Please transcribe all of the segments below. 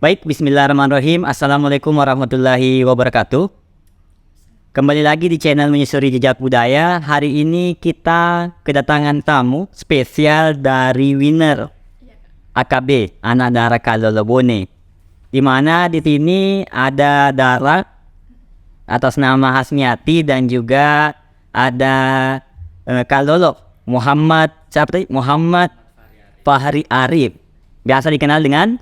Baik, bismillahirrahmanirrahim. Assalamualaikum warahmatullahi wabarakatuh. Kembali lagi di channel Menyusuri Jejak Budaya. Hari ini kita kedatangan tamu spesial dari winner AKB, Anak Dara Kalolo Bone. Di mana di sini ada Dara atas nama Hasmiati dan juga ada Kalolo Muhammad Muhammad Fahri Arif. Biasa dikenal dengan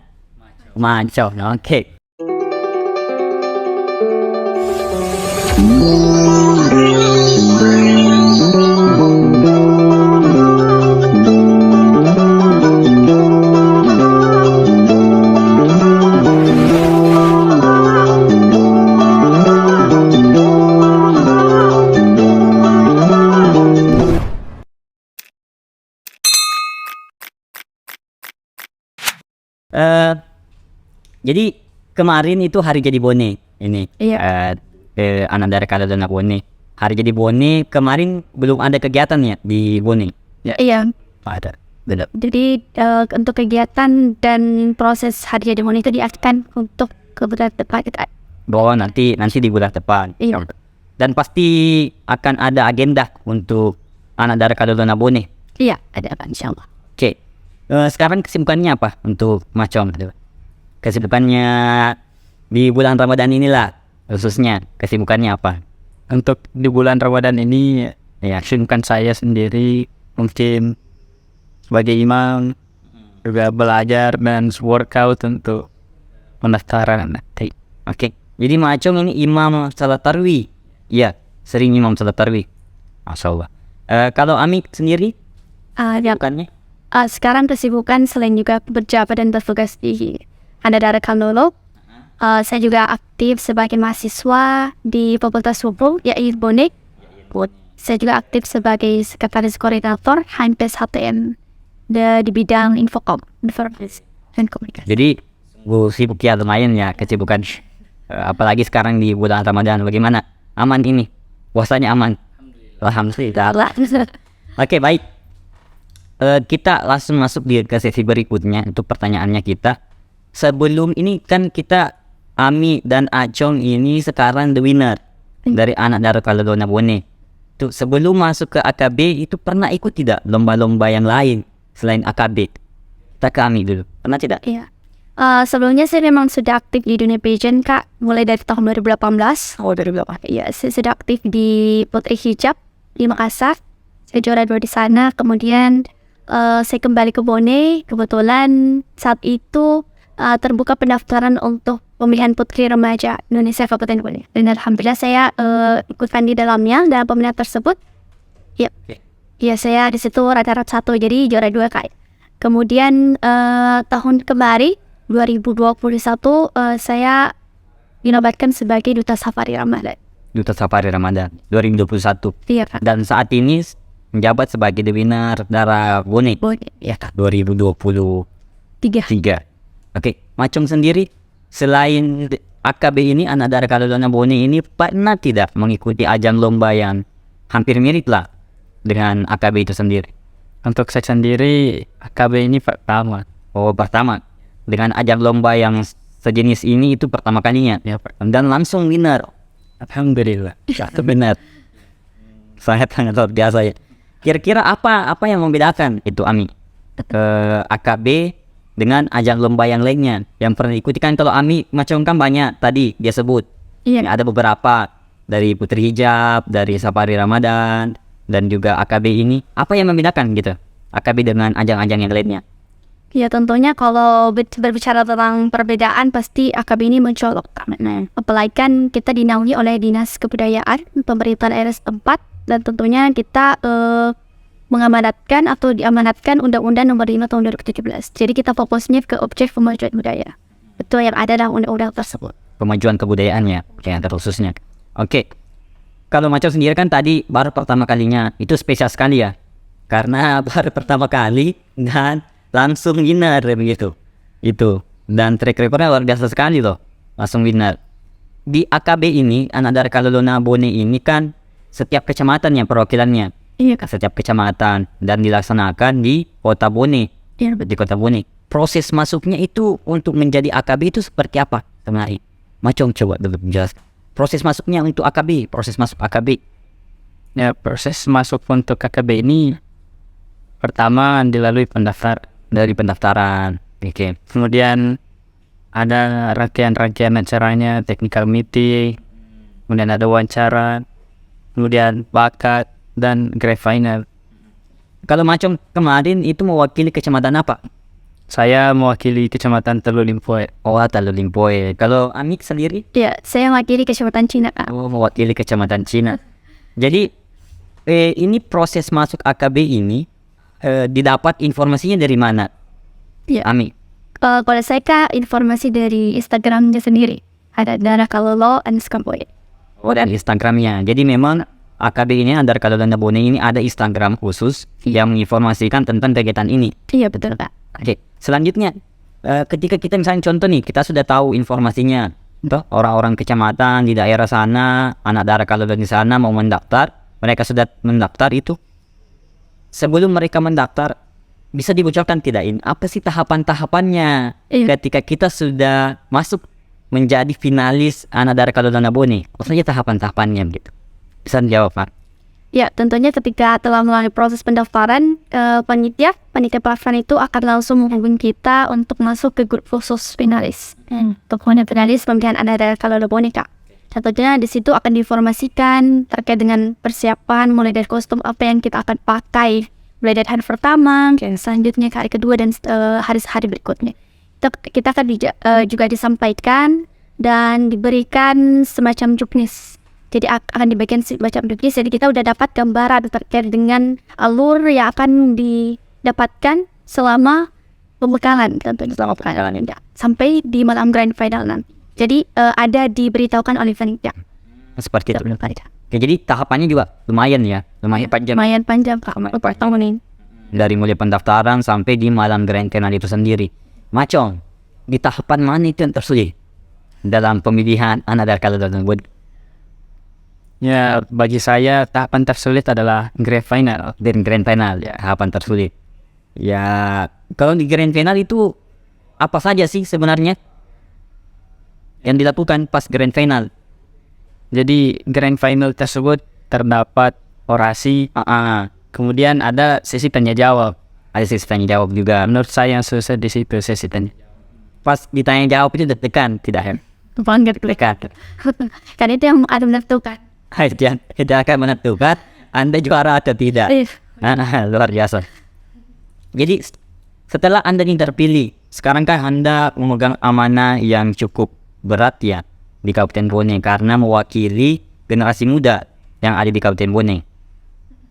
Maco. Oke. Jadi kemarin itu hari jadi Bone ini. Iya. Anak dari Kalolo Bone. Hari jadi Bone kemarin belum ada kegiatan ya di Bone. Ya. Iya. Ada. Benar. Jadi untuk kegiatan dan proses hari jadi Bone itu diakan untuk ke bulan depan. Bahwa nanti di bulan depan. Iya. Dan pasti akan ada agenda untuk Anak dari Kalolo Bone. Iya, ada apa insyaallah. Oke. Sekarang kesibukannya apa untuk Macong? Kesibukannya di bulan Ramadan inilah khususnya kesibukannya apa? Untuk di bulan Ramadan ini ya kesibukan saya sendiri mungkin sebagai imam juga belajar dan workout untuk pendaftaran nanti. Oke. Jadi Macong ini imam salat tarawih. Iya, sering imam salat tarawih. Masyaallah. Kalau Ami sendiri Ya, bukannya? sekarang kesibukan selain juga berjabat dan bertugas di Anak Dara Kalolo, saya juga aktif sebagai mahasiswa di Fakultas Hukum yaitu Bone. Saya juga aktif sebagai sekretaris koordinator HMPS HTM di bidang Infocom, Informasi dan Komunikasi. Jadi sibuk ya lumayan ya kesibukan. Apalagi sekarang di bulan Ramadan, bagaimana? Aman ini? Puasanya aman? Alhamdulillah. Oke, baik. Kita langsung masuk ke sesi berikutnya untuk pertanyaannya kita. Sebelum ini kan kita Ami dan Acong ini sekarang the winner dari Anak Dara Kalolo Bone. Tuh, sebelum masuk ke AKB itu pernah ikut tidak lomba-lomba yang lain selain AKB? Kita ke Ami dulu. Pernah tidak? Iya. Sebelumnya saya memang sudah aktif di dunia pageant, Kak, mulai dari tahun 2018. Oh, dari berapa? Iya, saya sudah aktif di Putri Hijab di Makassar. Saya juara 2 di sana. Kemudian saya kembali ke Bone. Kebetulan saat itu terbuka pendaftaran untuk pemilihan Putri Remaja Indonesia Kabupaten Bone. Dan alhamdulillah saya ikutkan di dalamnya dalam pemilihan tersebut. Iya. Iya, saya di situ rata-rata 1, jadi juara 2, Kak. Kemudian tahun kemarin 2021 saya dinobatkan sebagai Duta Safari Ramadan. Duta Safari Ramadan 2021. Iya, Kak. Dan saat ini menjabat sebagai the winner Dara Bone. Ya, 2023. Oke, Macong sendiri selain AKB ini, Anak Dara Kalolo Bone ini pernah tidak mengikuti ajang lomba yang hampir mirip lah dengan AKB itu sendiri? Untuk saya sendiri AKB ini pertama. Oh, pertama. Dengan ajang lomba yang sejenis ini itu pertama kalinya. Ya, Pak. Dan langsung winner. Alhamdulillah. Itu benar. Sangat luar biasa ya. Kira-kira apa yang membedakan itu Ami AKB dengan ajang lomba yang lainnya yang pernah diikuti? Kan kalau Ami Macong kan banyak tadi dia sebut. Iya. Ada beberapa dari Putri Hijab, dari Safari Ramadan, dan juga AKB ini. Apa yang membedakan gitu AKB dengan ajang-ajang yang lainnya? Ya, tentunya kalau berbicara tentang perbedaan pasti AKB ini mencolok. Apalagi kan kita dinaungi oleh Dinas Kebudayaan pemerintahan daerah setempat, dan tentunya kita mengamanatkan atau diamanatkan Undang-Undang Nomor 5 Tahun 2017. Jadi kita fokusnya ke objek pemajuan budaya. Betul yang ada dalam undang-undang tersebut. Pemajuan kebudayaan ya, yang khususnya. Oke. Kalau Macong sendiri kan tadi baru pertama kalinya, itu spesial sekali ya. Karena baru pertama kali dan langsung winner begitu. Itu. Dan track recordnya luar biasa sekali loh. Langsung winner. Di AKB ini, Anak Dara Kalolo Bone ini kan setiap kecamatan yang perwakilannya. Iya, Kak. Setiap kecamatan dan dilaksanakan di Kota Bone. Iya, Di Kota Bone. proses masuknya itu untuk menjadi AKB itu seperti apa sebenarnya? Macam coba dulu jelaskan. Proses masuknya untuk AKB, proses masuk AKB. Ya, proses masuk untuk KKB ini pertama dilalui Dari pendaftaran. Oke. kemudian ada rangkaian-rangkaian acaranya, technical meeting, kemudian ada wawancara, kemudian bakat, dan grand final. Kalau macam kemarin itu mewakili kecamatan apa? Saya mewakili Kecamatan Teluk Limpoe. Oh, Teluk Limpoe. Kalau Amik sendiri? Ya, saya mewakili Kecamatan Cina, Kak. Oh, mewakili kecamatan Cina. Jadi ini proses masuk AKB ini didapat informasinya dari mana? Ya. Amik. Kalau saya, Kak, informasi dari Instagramnya sendiri. Ada Dara Kalolo _ Oh, dan Instagramnya. Jadi memang AKB ini Andara Kalolo Bone ini ada Instagram khusus yang menginformasikan tentang kegiatan ini. Iya, betul, Kak. Oke, selanjutnya ketika kita misalnya contoh nih, kita sudah tahu informasinya, toh orang-orang kecamatan di daerah sana, anak Dara Kalolo di sana mau mendaftar, mereka sudah mendaftar itu. Sebelum mereka mendaftar, bisa dibocorkan tidak ini? Apa sih tahapan-tahapannya Iya. ketika kita sudah masuk menjadi finalis anak Dara Kalolo Bone? Maksudnya tahapan-tahapannya gitu. Bisa dijawab, Pak? Ya, tentunya ketika telah melalui proses pendaftaran, panitia pelaksanaan itu akan langsung menghubungi kita untuk masuk ke grup khusus finalis. Untuk finalis pemilihan anak Dara Kalolo Bone, Kak. Tentunya di situ akan diinformasikan terkait dengan persiapan, mulai dari kostum apa yang kita akan pakai, mulai dari hari pertama, selanjutnya ke hari kedua, dan hari-hari berikutnya. Kita akan juga disampaikan dan diberikan semacam juknis. Jadi akan dibagikan semacam juknis. Jadi kita udah dapat gambaran terkait dengan alur yang akan didapatkan selama pembekalan, tentunya selama pembekalan ya, sampai di malam grand final nanti. Jadi ada diberitahukan oleh panitia. Seperti itu. Oke, jadi tahapannya juga lumayan ya, lumayan panjang. Lumayan panjang, Kak. Tahun ini. Dari mulai pendaftaran sampai di malam grand final itu sendiri. Macam di tahapan mana itu yang tersulit dalam pemilihan anak Dara Kalolo Bone? Ya, bagi saya tahapan tersulit adalah grand final. Dan grand final ya, tahapan tersulit. Ya, kalau di grand final itu apa saja sih sebenarnya yang dilakukan pas grand final? Jadi grand final tersebut terdapat orasi, kemudian ada sesi tanya jawab. Ada sesi tanya jawab juga. Menurut saya yang susah di situ sesi tanya. Pas ditanya jawab itu deg-degan, tidak ya? Banget, Degan. kan itu yang akan menentukan. Itu akan menentukan Anda juara atau tidak. Luar biasa. Jadi setelah Anda ini terpilih, sekarang kan Anda memegang amanah yang cukup berat ya di Kabupaten Bone karena mewakili generasi muda yang ada di Kabupaten Bone.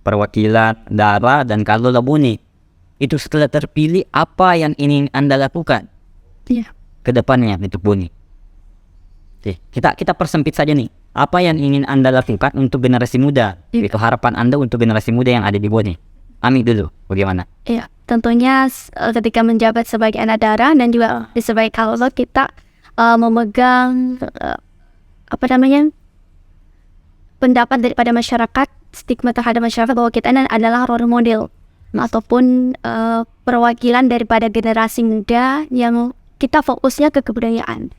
Perwakilan Dara dan Kalolo Bone. Itu setelah terpilih, apa yang ingin Anda lakukan Iya. ke depannya untuk Bone? Oke, kita persempit saja nih. Apa yang ingin Anda lakukan untuk generasi muda? Itu harapan Anda untuk generasi muda yang ada di Bone. Amik dulu, bagaimana? Iya, tentunya ketika menjabat sebagai anak Dara dan juga sebagai Kalolo, kita memegang pendapat daripada masyarakat, stigma terhadap masyarakat bahwa kita adalah role model ataupun perwakilan daripada generasi muda yang kita fokusnya ke kebudayaan.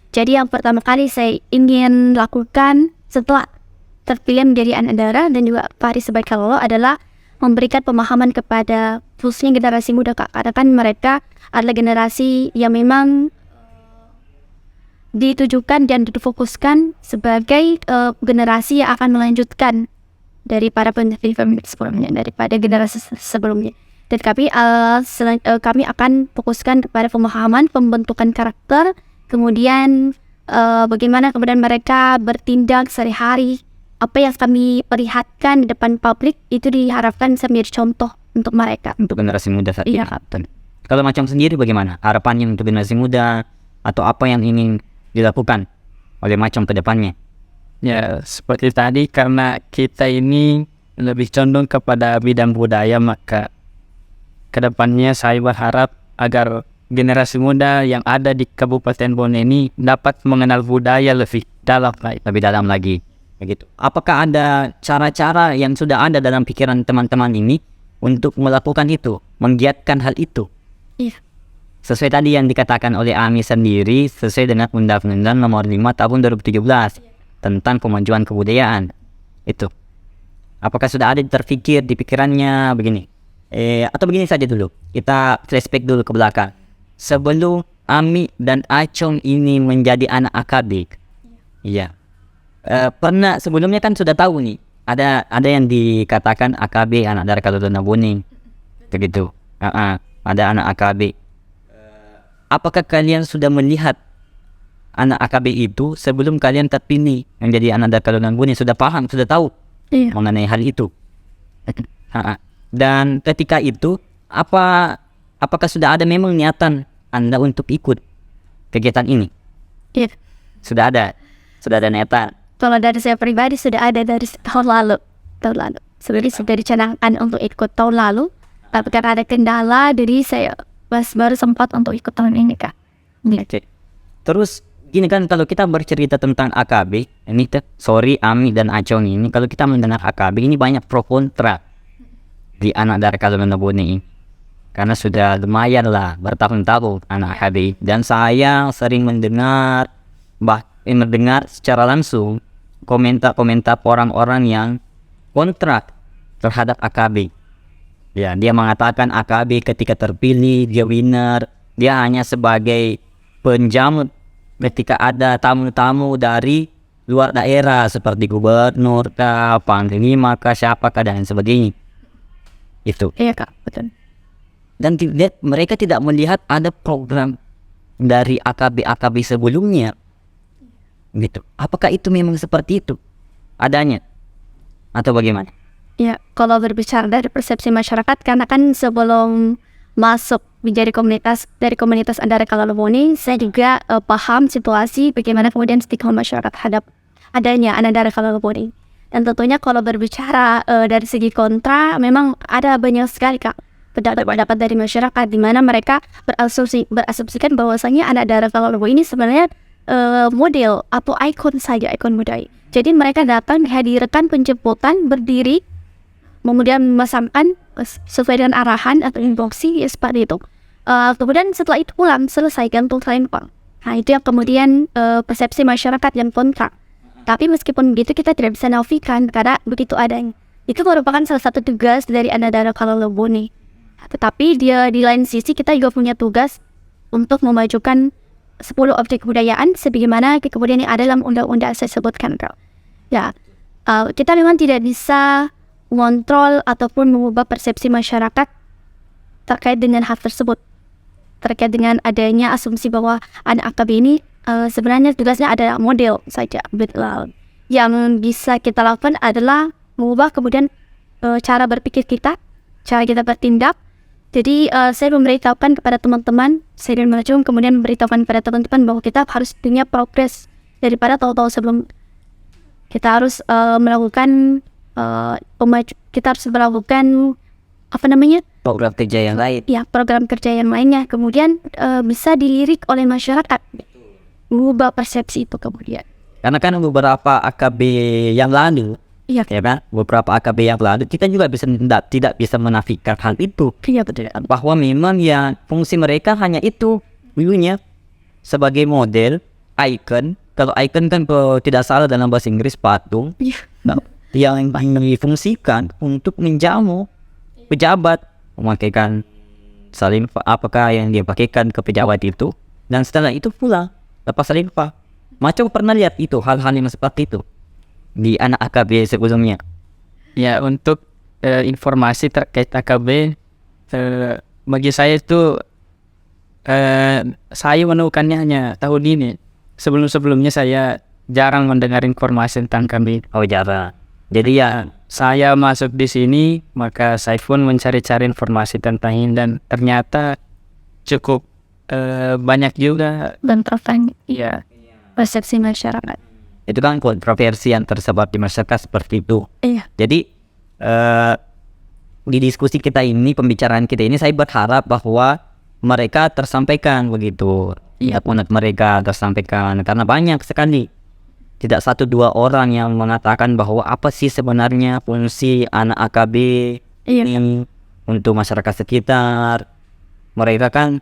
Jadi yang pertama kali saya ingin lakukan setelah terpilih menjadi anak Dara dan juga Pak Hari sebagai Kalolo adalah memberikan pemahaman kepada khususnya generasi muda, Kak. Karena kan mereka adalah generasi yang memang ditujukan dan difokuskan sebagai generasi yang akan melanjutkan dari para pendiri sebelumnya, daripada generasi sebelumnya. Dan kami akan fokuskan kepada pemahaman, pembentukan karakter, kemudian bagaimana kemudian mereka bertindak sehari-hari. Apa yang kami perlihatkan di depan publik itu diharapkan bisa menjadi contoh untuk mereka. Untuk generasi muda saat ini. Iya. Kalau macam sendiri bagaimana? Harapannya untuk generasi muda atau apa yang ingin dilakukan oleh macam ke depannya? Ya, seperti tadi karena kita ini lebih condong kepada bidang budaya, maka kedepannya saya berharap agar generasi muda yang ada di Kabupaten Bone ini dapat mengenal budaya lebih dalam lagi. Begitu. Apakah ada cara-cara yang sudah ada dalam pikiran teman-teman ini untuk melakukan itu, menggiatkan hal itu? Iya. sesuai tadi yang dikatakan oleh Ami sendiri, sesuai dengan Undang-Undang Nomor 5 Tahun 2017 tentang kemajuan kebudayaan. Itu. Apakah sudah ada terpikir di pikirannya begini? Atau begini saja dulu. Kita flashback dulu ke belakang. Sebelum Ami dan Acong ini menjadi anak AKB. Iya. Pernah sebelumnya kan sudah tahu nih. Ada yang dikatakan AKB, anak dari Kalodona Boning. Begitu. Ada anak AKB. Apakah kalian sudah melihat anak AKB itu sebelum kalian terpilih menjadi anak dari Kalodona Boning? Sudah paham, sudah tahu mengenai hal itu? Dan ketika itu apakah sudah ada memang niatan Anda untuk ikut kegiatan ini? Iya. Sudah ada niatan. Kalau dari saya pribadi sudah ada dari tahun lalu. Sebenarnya sudah dicanangkan untuk ikut tahun lalu, tapi karena ada kendala, jadi saya baru sempat untuk ikut tahun ini, Kak. Oke. Terus gini kan, kalau kita bercerita tentang AKB, ini Ami dan Acong ini, kalau kita mendengar AKB ini banyak pro kontra di anak dari Kalodona Boning ini. Karena sudah lumayan lah bertahun-tahun anak AKB, dan saya sering mendengar secara langsung komentar-komentar orang-orang yang kontra terhadap AKB. Ya, dia mengatakan AKB ketika terpilih dia winner, dia hanya sebagai penjamu ketika ada tamu-tamu dari luar daerah seperti gubernur kah, panglima kah, siapakah dan sebagainya. Itu. Iya, Kak, betul. Dan mereka tidak melihat ada program dari AKB sebelumnya. Gitu. Apakah itu memang seperti itu adanya atau bagaimana? Ya, kalau berbicara dari persepsi masyarakat, karena kan sebelum masuk menjadi komunitas Andara Kalodona Boning, saya juga paham situasi bagaimana kemudian stigma masyarakat terhadap adanya Andara Kalodona Boning. Dan tentunya kalau berbicara dari segi kontra, memang ada banyak sekali, Kak, pendapat dari masyarakat di mana mereka berasumsikan bahwasanya Andara Kalodona Boning ini sebenarnya model atau ikon saja, ikon budaya. Jadi mereka datang dihadirkan penjemputan, berdiri, kemudian memasangkan sesuai dengan arahan atau instruksi, ya seperti itu. Kemudian setelah itu pulang, selesai gantung selempang. Nah, itu yang kemudian persepsi masyarakat yang kontra. Tapi meskipun begitu, kita tidak bisa nafikan karena begitu adanya. Itu merupakan salah satu tugas dari Andara Kalodona Boning. Tetapi dia di lain sisi kita juga punya tugas untuk memajukan 10 objek kebudayaan sebagaimana kemudian yang ada dalam undang-undang saya sebutkan, Kak. Ya, kita memang tidak bisa mengontrol ataupun mengubah persepsi masyarakat terkait dengan hal tersebut, terkait dengan adanya asumsi bahwa anak AKB ini sebenarnya tugasnya adalah model saja. Yang bisa kita lakukan adalah mengubah kemudian cara berpikir kita, cara kita bertindak. Jadi saya memberitahukan kepada teman-teman, saya dan Acong kemudian memberitahukan kepada teman-teman bahwa kita harus punya progres daripada tahun-tahun sebelum. Kita harus melakukan Program kerja yang lain. Ya, program kerja yang lainnya. Kemudian bisa dilirik oleh masyarakat, mengubah persepsi itu kemudian. Karena kan beberapa AKB yang lalu, Iya, ya kan, beberapa AKB yang lalu kita juga tidak bisa menafikan hal itu. iya betul. Bahwa memang ya fungsi mereka hanya itu dulunya sebagai model, icon. Kalau icon kan kalau tidak salah dalam bahasa Inggris patung. Iya. Nah, yang difungsikan untuk menjamu pejabat, memakaikan apakah yang dia pakaikan ke pejabat itu, dan setelah itu pulang lepas salimpa. Macam pernah lihat itu hal-hal yang seperti itu di anak AKB sebelumnya. Ya, untuk informasi terkait AKB, bagi saya itu saya menemukannya hanya tahun ini. Sebelum-sebelumnya saya jarang mendengar informasi tentang AKB. Oh, jarang. Jadi ya Saya masuk di sini, maka saya pun mencari-cari informasi tentang ini dan ternyata cukup banyak juga. Dan Ya, persepsi masyarakat. itu kan kontroversi yang tersebar di masyarakat seperti itu. Iya. Jadi di diskusi kita ini, pembicaraan kita ini, saya berharap bahwa mereka tersampaikan begitu. Iya. Unek mereka tersampaikan karena banyak sekali, tidak 1-2 orang yang mengatakan bahwa apa sih sebenarnya fungsi anak AKB Iya. ini untuk masyarakat sekitar. Mereka kan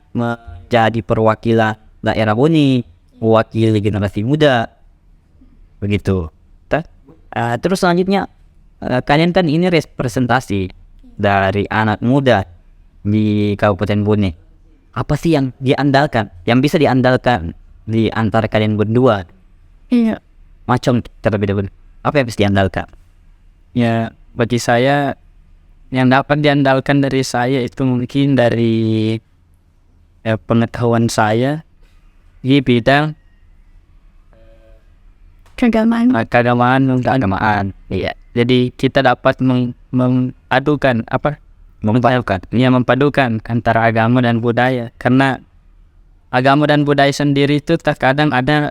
jadi perwakilan daerah Bone, mewakili generasi muda, begitu. Terus selanjutnya, kalian kan ini representasi dari anak muda di Kabupaten Bone. Apa sih yang diandalkan, yang bisa diandalkan di antara kalian berdua? Iya. Macam terlebih dahulu, apa yang bisa diandalkan? Ya, bagi saya yang dapat diandalkan dari saya itu mungkin dari pengetahuan saya di bidang keagamaan. Iya, Jadi kita dapat memadukan mempadukan antara agama dan budaya, karena agama dan budaya sendiri itu terkadang ada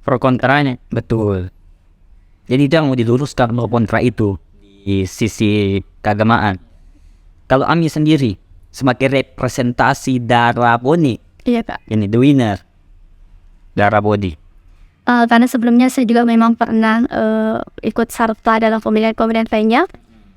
pro kontranya. betul. Jadi itu yang mau diluruskan pro kontra itu di sisi keagamaan. Kalau Ami sendiri sebagai representasi darah Bone, Iya Kak. ini the winner darah Bone. Karena sebelumnya saya juga memang pernah ikut serta dalam pemilihan-pemilihan lainnya.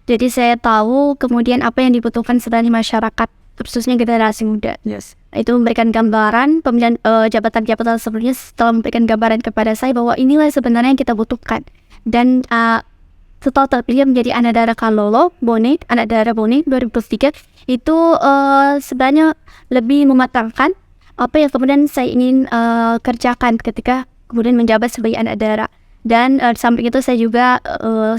Jadi saya tahu kemudian apa yang dibutuhkan sebenarnya masyarakat, khususnya generasi muda. Yes. Itu memberikan gambaran pemilihan jabatan-jabatan sebelumnya telah memberikan gambaran kepada saya bahwa inilah sebenarnya yang kita butuhkan. Dan setelah terpilih menjadi anak daerah Kalolo Bone, anak daerah Bone 2003, itu sebenarnya lebih mematangkan apa yang kemudian saya ingin kerjakan ketika kemudian menjabat sebagai anak daerah. Dan samping itu saya juga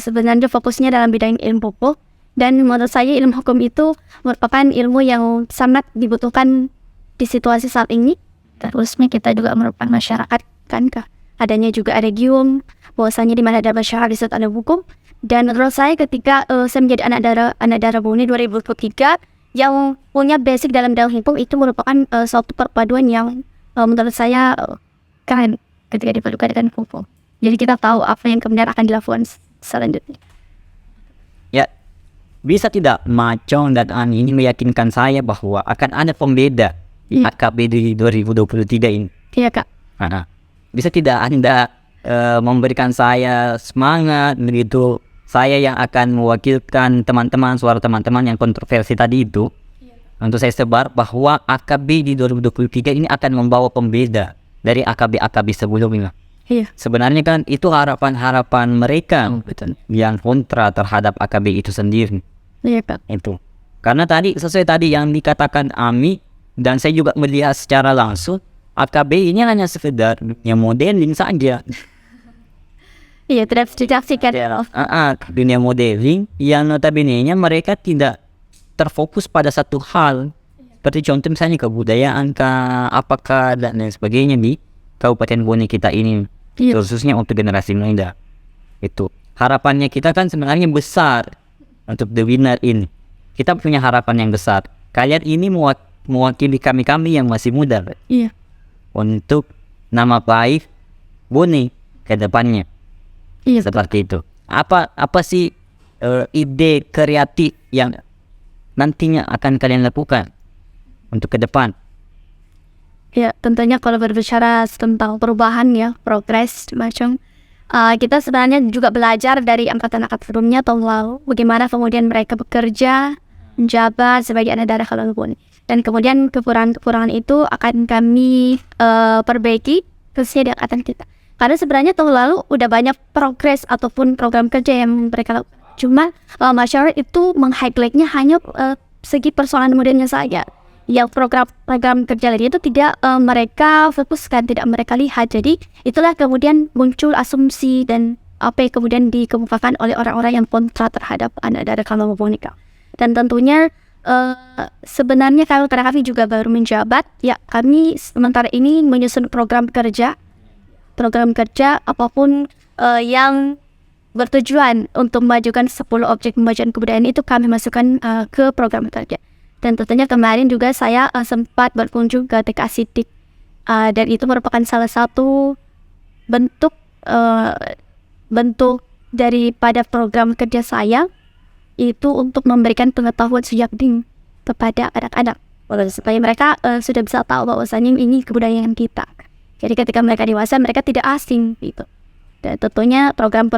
sebenarnya fokusnya dalam bidang ilmu hukum. Dan menurut saya ilmu hukum itu merupakan ilmu yang sangat dibutuhkan di situasi saat ini. Terusnya kita juga merupakan masyarakat, kan Kak? Adanya juga ada gium, bahwasanya di mana ada masyarakat di situ ada hukum. Dan menurut saya ketika saya menjadi anak daerah Bone 2023 yang punya basic dalam hukum, itu merupakan suatu perpaduan yang menurut saya keren ketika dipadukan dengan hukum. Jadi kita tahu apa yang kemudian akan dilakukan selanjutnya. Ya, bisa tidak Macong dan Ani ini meyakinkan saya bahwa akan ada pembeda di AKB di 2023 ini? Iya Kak. Bisa tidak Anda memberikan saya semangat begitu, saya yang akan mewakilkan teman-teman, suara teman-teman yang kontroversi tadi itu, untuk saya sebar bahwa AKB di 2023 ini akan membawa pembeda dari AKB-AKB sebelumnya. Iya. Sebenarnya kan itu harapan-harapan mereka yang kontra terhadap AKB itu sendiri. Iya Kak. Itu karena tadi sesuai tadi yang dikatakan Ami, dan saya juga melihat secara langsung AKB ini hanya sekedar yang modeling saja. Iya, tidak disaksikan. Dunia modeling yang notabene-nya mereka tidak terfokus pada satu hal, seperti contoh misalnya kebudayaan kah, apakah dan lain sebagainya di Kabupaten Bone kita ini. Iya. Khususnya untuk generasi muda. Itu harapannya kita kan sebenarnya besar untuk the winner ini. Kita punya harapan yang besar. Kalian ini mewakili kami-kami yang masih muda Iya. untuk nama baik Bone ke depannya. Iya. Seperti itu. Apa sih ide kreatif yang nantinya akan kalian lakukan untuk ke depan? Ya, tentunya kalau berbicara tentang perubahan ya, progres macam kita sebenarnya juga belajar dari angkatan-angkatan sebelumnya tahun lalu, bagaimana kemudian mereka bekerja, menjabat sebagai anak daerah Kalolo Bone. Dan kemudian kekurangan itu akan kami perbaiki khususnya di angkatan kita. Karena sebenarnya tahun lalu udah banyak progres ataupun program kerja yang mereka lakukan. Cuma masyarakat itu meng-highlightnya hanya segi persoalan modernnya saja. Yang program kerja lain itu tidak mereka fokuskan, tidak mereka lihat. Jadi itulah kemudian muncul asumsi dan apa yang kemudian dikemukakan oleh orang-orang yang kontra terhadap anak daerah Kalolo Bone. Dan tentunya sebenarnya karena kami juga baru menjabat, ya kami sementara ini menyusun program kerja apapun yang bertujuan untuk memajukan 10 objek pembelajaran kebudayaan itu kami masukkan ke program kerja. Dan tentunya kemarin juga saya sempat berkunjung ke TK Sidik, dan itu merupakan salah satu bentuk daripada program kerja saya, itu untuk memberikan pengetahuan sejak dini kepada anak-anak supaya mereka sudah bisa tahu bahwasanya ini kebudayaan kita. Jadi ketika mereka dewasa mereka tidak asing gitu. Dan tentunya program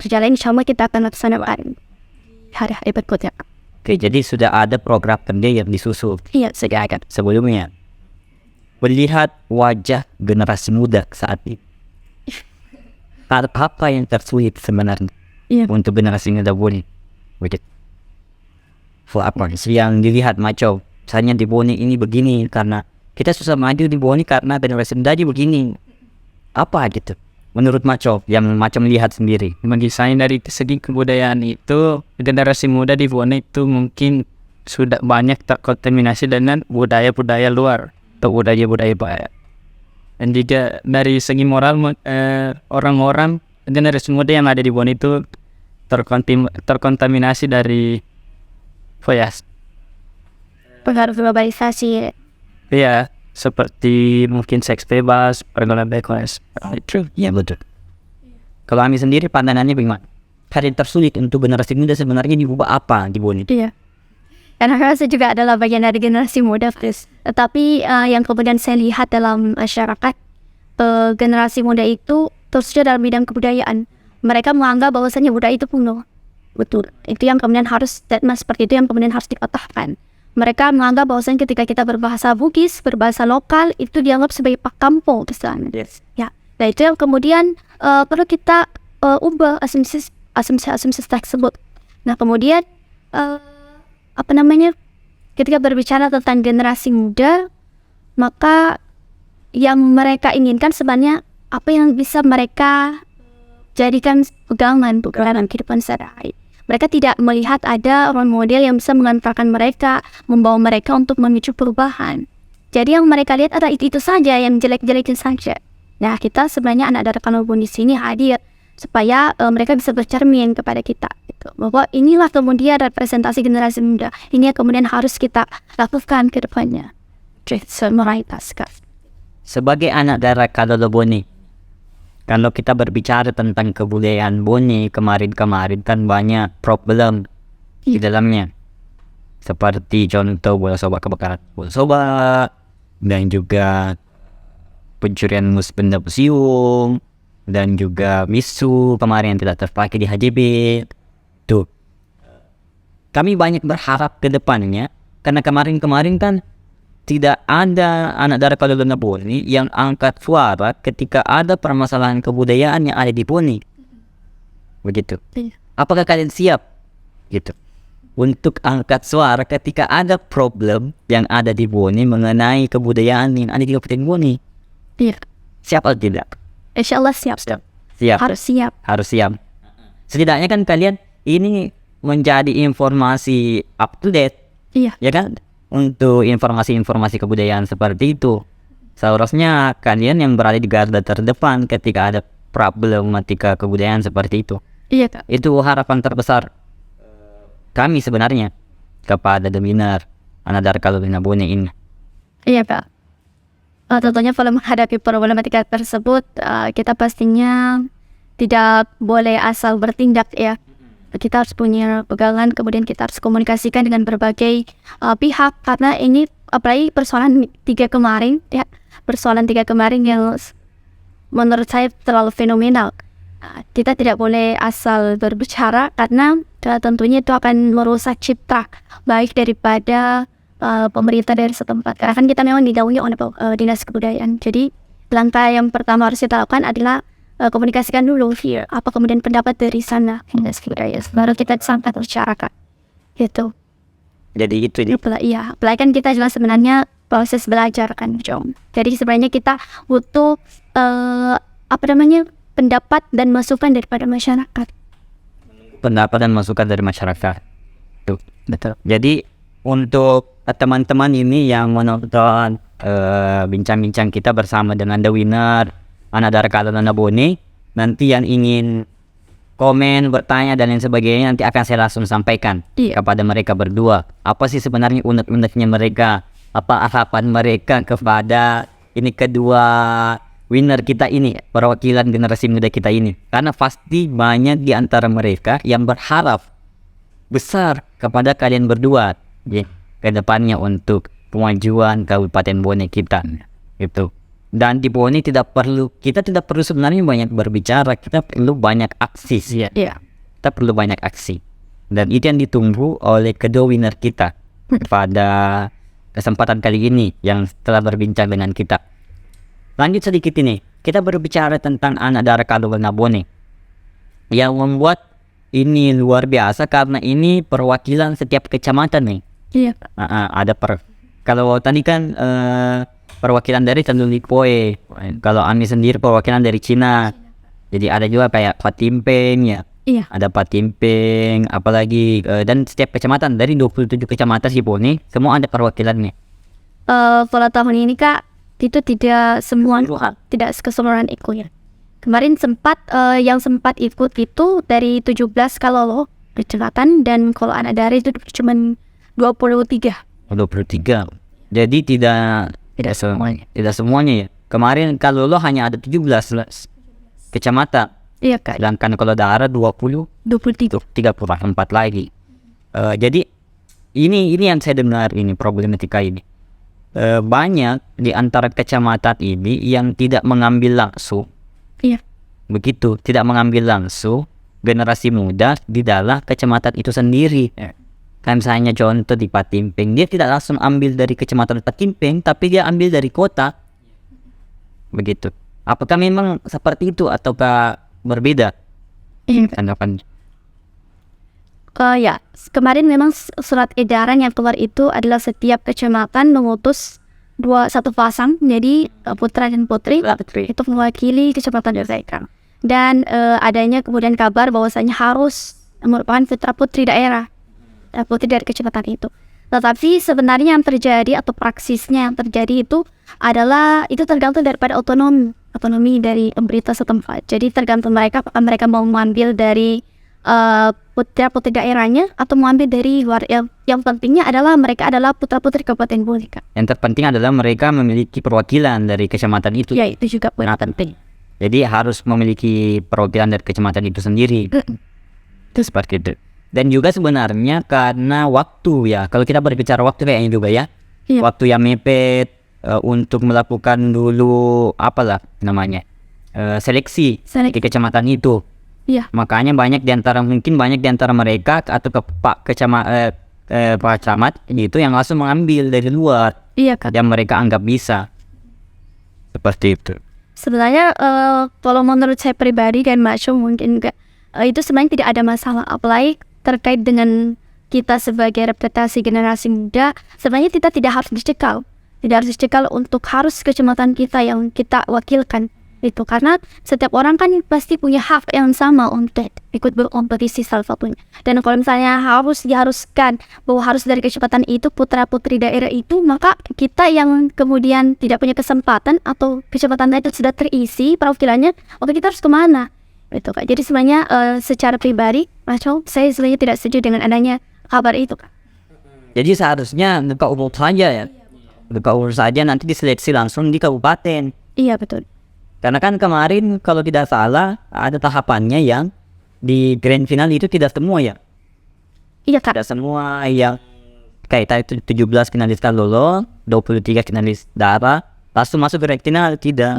kerja lain insya Allah kita akan laksanakan hari-hari berikutnya. Oke, jadi sudah ada program kerja yang disusun. Iya, Sejak sebelumnya. melihat wajah generasi muda saat ini, apa yang tersulit sebenarnya untuk generasi muda Bone? Begitu. Apa sih yang dilihat macam misalnya di Bone ini begini karena kita susah maju di Bone karena generasi muda aja begini. Apa gitu? Menurut Maco yang Maco lihat sendiri. Bagi saya dari segi kebudayaan itu, generasi muda di Bone itu mungkin sudah banyak terkontaminasi dengan budaya-budaya luar atau budaya-budaya barat. Dan juga dari segi moral, orang-orang generasi muda yang ada di Bone itu terkontaminasi dari pengaruh globalisasi. Ya, seperti mungkin seks bebas, pergaulan bebas. True, ya betul. Kalau Ami sendiri pandangannya bagaimana? Hal yang tersulit untuk generasi muda sebenarnya diubah apa di Bone? Iya. Karena saya juga adalah bagian dari generasi muda, tetapi yang kemudian saya lihat dalam masyarakat, generasi muda itu terusnya dalam bidang kebudayaan. Mereka menganggap bahwasanya budaya itu kuno. Betul. Itu yang kemudian harus, statement seperti itu yang kemudian harus dipatahkan. Mereka menganggap bahwasanya ketika kita berbahasa Bugis, berbahasa lokal, itu dianggap sebagai pak kampung misalnya. Yes. Ya, nah itu yang kemudian perlu kita ubah asumsi tersebut. Nah kemudian ketika berbicara tentang generasi muda, maka yang mereka inginkan sebenarnya apa yang bisa mereka jadikan pegangan dalam kehidupan sehari-hari. Mereka tidak melihat ada role model yang bisa mengantarkan mereka, membawa mereka untuk memicu perubahan. Jadi yang mereka lihat ada itu saja, yang jelek-jelekin saja. Nah kita sebenarnya anak dari Kanobun di sini hadir supaya mereka bisa bercermin kepada kita gitu. Bahwa inilah kemudian representasi generasi muda, ini yang kemudian harus kita lakukan ke depannya. Meraih pasca. Sebagai anak daerah Kalolo Bone, kalau kita berbicara tentang kebudayaan Bone kemarin kan banyak problem di dalamnya, seperti contoh bola soba kebakaran bola soba, dan juga pencurian benda museum, dan juga misu kemarin yang tidak terpakai di HJB. Tuh, kami banyak berharap ke depannya karena kemarin kan tidak ada anak daerah Kalolo Bone yang angkat suara ketika ada permasalahan kebudayaan yang ada di Bone. Begitu. Apakah kalian siap gitu untuk angkat suara ketika ada problem yang ada di Bone mengenai kebudayaan yang ada di Kabupaten Bone? Iya. Siap atau tidak? Insyaallah siap. Siap. Harus siap. Setidaknya kan kalian ini menjadi informasi up to date. Iya. Ya kan? Untuk informasi-informasi kebudayaan seperti itu, seharusnya kalian yang berada di garda terdepan ketika ada problematika kebudayaan seperti itu. Iya Kak. Itu harapan terbesar kami sebenarnya kepada Deminar anak dari Kalolo Bone ini. Iya Kak. Tentunya kalau menghadapi problematika tersebut, kita pastinya tidak boleh asal bertindak ya. Kita harus punya pegangan, kemudian kita harus komunikasikan dengan berbagai pihak, karena ini apalagi persoalan 3 kemarin ya, persoalan 3 kemarin yang menurut saya terlalu fenomenal. Kita tidak boleh asal berbicara karena tentunya itu akan merusak citra baik daripada pemerintah dari setempat, karena kan kita memang digaungi oleh dinas kebudayaan. Jadi langkah yang pertama harus kita lakukan adalah komunikasikan dulu apa kemudian pendapat dari sana dinas kebudayaan, baru kita sampai masyarakat gitu. Jadi itu Iya, apalagi kan kita juga sebenarnya proses belajar kan, Jom. Jadi sebenarnya kita butuh pendapat dan masukan daripada masyarakat. Pendapat dan masukan dari masyarakat. Tuh, betul. Jadi untuk teman-teman ini yang menonton bincang-bincang kita bersama dengan The Winner anak dari Kalolo Bone, nanti yang ingin komen, bertanya dan lain sebagainya nanti akan saya langsung sampaikan kepada mereka berdua. Apa sih sebenarnya unek-uneknya mereka? Apa harapan mereka kepada ini kedua winner kita ini, perwakilan generasi muda kita ini? Karena pasti banyak di antara mereka yang berharap besar kepada kalian berdua ke depannya untuk kemajuan Kabupaten Bone kita itu. Dan di Bone kita tidak perlu sebenarnya banyak berbicara, kita perlu banyak aksi sih. Kita perlu banyak aksi, dan itu yang ditunggu oleh kedua winner kita pada kesempatan kali ini yang telah berbincang dengan kita. Lanjut sedikit ini, kita berbicara tentang anak darah Kalolo Nabone yang membuat ini luar biasa karena ini perwakilan setiap kecamatan nih. Iya. Ada kalau tadi kan perwakilan dari Tanjung Lipoe, kalau Ami sendiri perwakilan dari Cina. Jadi ada juga kayak Patimpeng ya. Iya. Ada Patimpeng, apalagi dan setiap kecamatan dari 27 kecamatan Sipone semua ada perwakilannya. Kalau tahun ini Kak, itu tidak semua, tidak keseluruhan ikut ya. Kemarin yang sempat ikut itu dari 17 kalau kecamatan, dan kalau anak dari itu cuma 23. 23. Jadi tidak semuanya. Tidak semuanya ya. Kemarin kalau lo hanya ada 17 kecamatan. Iya Kak. Sedangkan kalau daerah 23. 34 lagi. Jadi ini yang saya dengar ini problematika ini. Banyak di antara kecamatan ini yang tidak mengambil langsung. Iya. Begitu, tidak mengambil langsung generasi muda di dalam kecamatan itu sendiri. Kan misalnya contoh di Patimpeng, dia tidak langsung ambil dari kecamatan Patimpeng, tapi dia ambil dari kota. Begitu. Apakah memang seperti itu ataukah berbeda? Tanggapannya. Ya, kemarin memang surat edaran yang keluar itu adalah setiap kecamatan mengutus satu pasang, jadi putra dan putri itu mewakili kecamatan mereka. Dan adanya kemudian kabar bahwasanya harus merupakan putra putri daerah, putri dari kecamatan itu. Tetapi sebenarnya yang terjadi atau praksisnya yang terjadi itu adalah itu tergantung daripada otonomi dari pemerintah setempat. Jadi tergantung mereka apakah mereka mau mengambil dari putra-putri daerahnya atau mengambil dari luar. Yang pentingnya adalah mereka adalah putra-putri Kabupaten Bone. Yang terpenting adalah mereka memiliki perwakilan dari kecamatan itu. Ya, itu juga penting. Jadi harus memiliki perwakilan dari kecamatan itu sendiri. Itu seperti itu. Dan juga sebenarnya karena waktu ya, kalau kita berbicara waktu kayaknya juga ya, waktu yang mepet untuk melakukan dulu seleksi di kecamatan itu. Iya. Makanya mungkin banyak di antara mereka atau Pak Camat itu yang langsung mengambil dari luar. Iya Kak. Yang mereka anggap bisa. Seperti itu. Sebenarnya kalau menurut saya pribadi dan Macho mungkin itu sebenarnya tidak ada masalah, apalagi terkait dengan kita sebagai representasi generasi muda. Sebenarnya kita tidak harus dicekal untuk harus kecamatan kita yang kita wakilkan itu, karena setiap orang kan pasti punya hak yang sama untuk ikut berkompetisi salah satunya. Dan kalau misalnya diharuskan bahwa harus dari kecamatan itu putra putri daerah itu, maka kita yang kemudian tidak punya kesempatan atau kecamatan itu sudah terisi perwakilannya, oke, kita harus kemana itu Kak. Jadi sebenarnya secara pribadi Macho, saya sebenarnya tidak setuju dengan adanya kabar itu Kak. Jadi seharusnya buka umur saja ya, buka umur saja, nanti diseleksi langsung di kabupaten. Iya betul. Karena kan kemarin kalau tidak salah ada tahapannya yang di grand final itu tidak semua ya. Iya Kak. Tidak semua yang kayak tadi 17 finalis Kalolo, 23 finalis Dara langsung masuk grand final, tidak.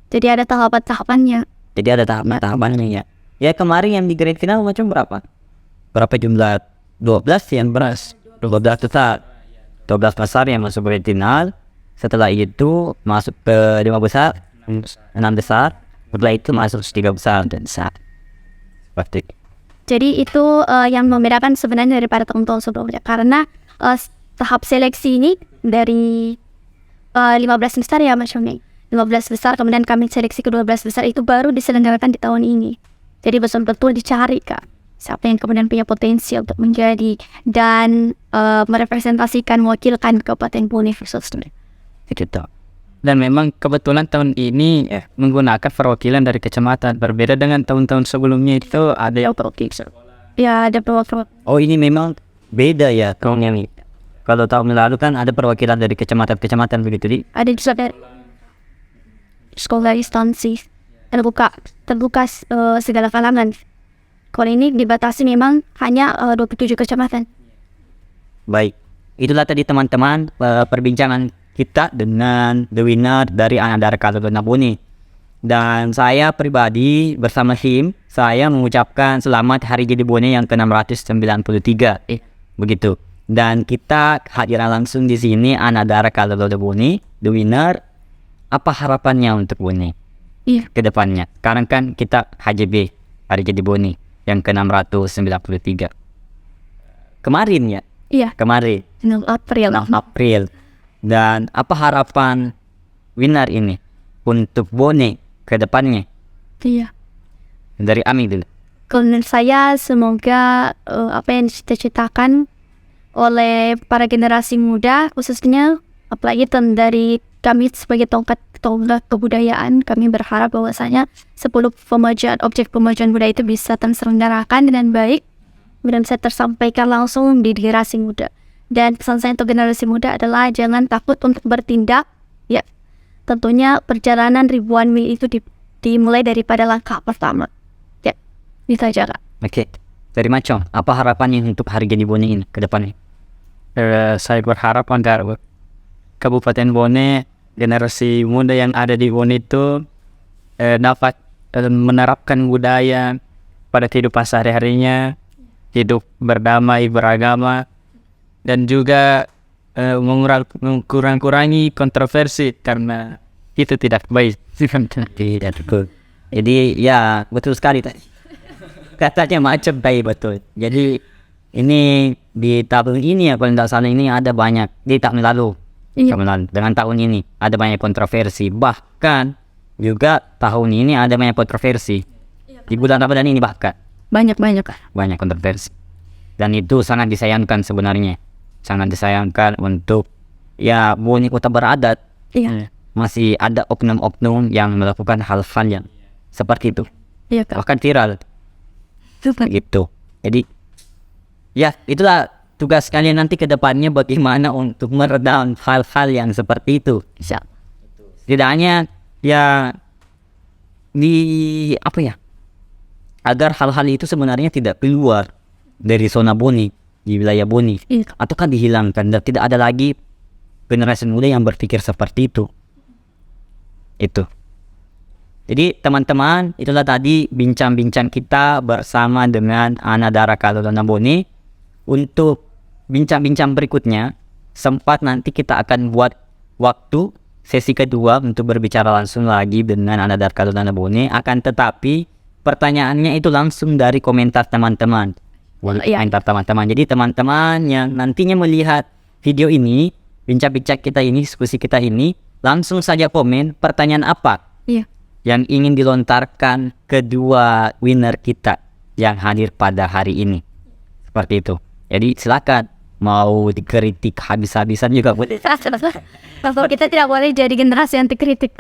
Jadi ada tahapan-tahapannya. Jadi ada tahapan-tahapannya ya. Ya kemarin yang di grand final macam berapa? Berapa jumlah? 12 yang beras. 12 besar. 12 besar yang masuk grand final. Setelah itu masuk ke 5 besar, 6 besar. Setelah itu masuk 3 besar dan besar. Seperti. Jadi itu yang membedakan sebenarnya daripada tahun-tahun sebelumnya, karena tahap seleksi ini dari 15 besar ya Mas Yoni. 15 besar, kemudian kami seleksi ke 12 besar itu baru diselenggarakan di tahun ini. Jadi betul-betul dicari Kak, siapa yang kemudian punya potensi untuk menjadi dan merepresentasikan, mewakilkan Kabupaten Bone khususnya. Gitu. Dan memang kebetulan tahun ini menggunakan perwakilan dari kecamatan, berbeda dengan tahun-tahun sebelumnya itu ada yang perwakilan. Ya, ada perwakilan. Oh, ini memang beda ya tahun ini. Kalau tahun lalu kan ada perwakilan dari kecamatan begitu. Ada juga dari sekolah instansi terbuka segala kalangan. Kalau ini dibatasi memang hanya 27 kecamatan. Baik, itulah tadi teman-teman perbincangan kita dengan the winner dari anak darah Kalolo Nabone. Dan saya pribadi bersama tim, saya mengucapkan selamat Hari Jadi Bone yang ke-693. Begitu. Dan kita hadiran langsung di sini Anadara Kaloloda Boni, the winner. Apa harapannya untuk Boni Iya. ke depannya? Sekarang kan kita HJB, Hari Jadi Boni, yang ke-693. Kemarin ya? Iya. Kemarin, 6 April. 6 April. Dan apa harapan winner ini untuk Boni ke depannya? Iya. Dari Ami dulu. Kalau menurut saya semoga apa yang dicita-citakan oleh para generasi muda khususnya apalagi dari kami sebagai tonggak kebudayaan, kami berharap bahwasanya 10 objek pemajuan budaya itu bisa terselenggarakan dengan baik dan bisa tersampaikan langsung di generasi muda. Dan pesan saya untuk generasi muda adalah jangan takut untuk bertindak. Ya, tentunya perjalanan ribuan mil itu dimulai daripada langkah pertama. Ya, itu aja Kak. Oke, dari Macong, apa harapannya untuk Hari Jadi Boni ini ke depannya? Saya berharap agar Kabupaten Bone, generasi muda yang ada di Bone itu dapat menerapkan budaya pada kehidupan sehari-harinya, hidup berdamai, beragama, dan juga mengurangi kontroversi karena itu tidak baik. Tidak betul. Jadi ya betul sekali tadi. Katanya macam baik betul. Jadi ini di tahun ini ya kalau tidak salah ini ada banyak di tahun lalu. Iya. Tahun lalu. Dengan tahun ini ada banyak kontroversi. Bahkan juga tahun ini ada banyak kontroversi. Di bulan Ramadan ini bahkan Banyak Kak. banyak kontroversi. Dan itu sangat disayangkan sebenarnya. Sangat disayangkan untuk ya Boni kota beradat. Iya. Masih ada oknum-oknum yang melakukan hal-hal yang seperti itu. Iya Kak. Bahkan viral Super. gitu. Jadi ya itulah tugas kalian nanti ke depannya bagaimana untuk meredam hal-hal yang seperti itu. Siap. Setidaknya ya di apa ya, agar hal-hal itu sebenarnya tidak keluar dari zona Boni, di wilayah Boni, Iya. atau kan dihilangkan dan tidak ada lagi generasi muda yang berpikir seperti itu. Jadi teman-teman, itulah tadi bincang-bincang kita bersama dengan Anadara Kaloloda Boni. Untuk bincang-bincang berikutnya, sempat nanti kita akan buat waktu sesi kedua untuk berbicara langsung lagi dengan Anadara Kaloloda Boni. Akan tetapi pertanyaannya itu langsung dari komentar teman-teman. Iya. Komentar teman-teman. Jadi teman-teman yang nantinya melihat video ini, bincang-bincang kita ini, diskusi kita ini, langsung saja komen pertanyaan apa Iya. yang ingin dilontarkan kedua winner kita yang hadir pada hari ini. Seperti itu. Jadi silakan mau dikritik habis-habisan juga boleh. Kalau kita tidak boleh jadi generasi anti kritik.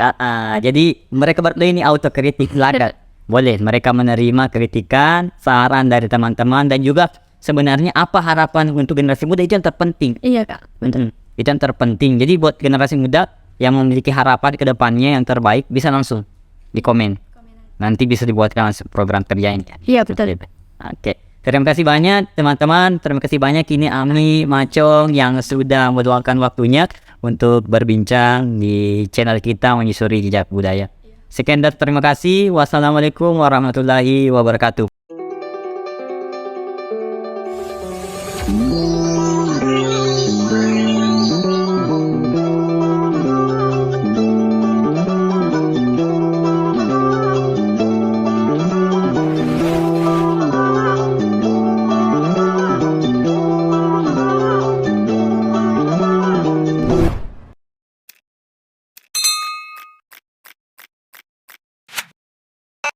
Jadi mereka berdua ini autokritik silakan. Boleh mereka menerima kritikan, saran dari teman-teman dan juga sebenarnya apa harapan untuk generasi muda itu yang terpenting. Iya Kak. Itu yang terpenting. Jadi buat generasi muda yang memiliki harapan ke depannya yang terbaik bisa langsung di komen. Nanti bisa dibuatkan program kerjanya. Iya betul. Oke. Terima kasih banyak teman-teman. Terima kasih banyak ini Ami Macong yang sudah meluangkan waktunya untuk berbincang di channel kita Menyusuri Jejak Budaya. Sekian dan terima kasih. Wassalamualaikum warahmatullahi wabarakatuh.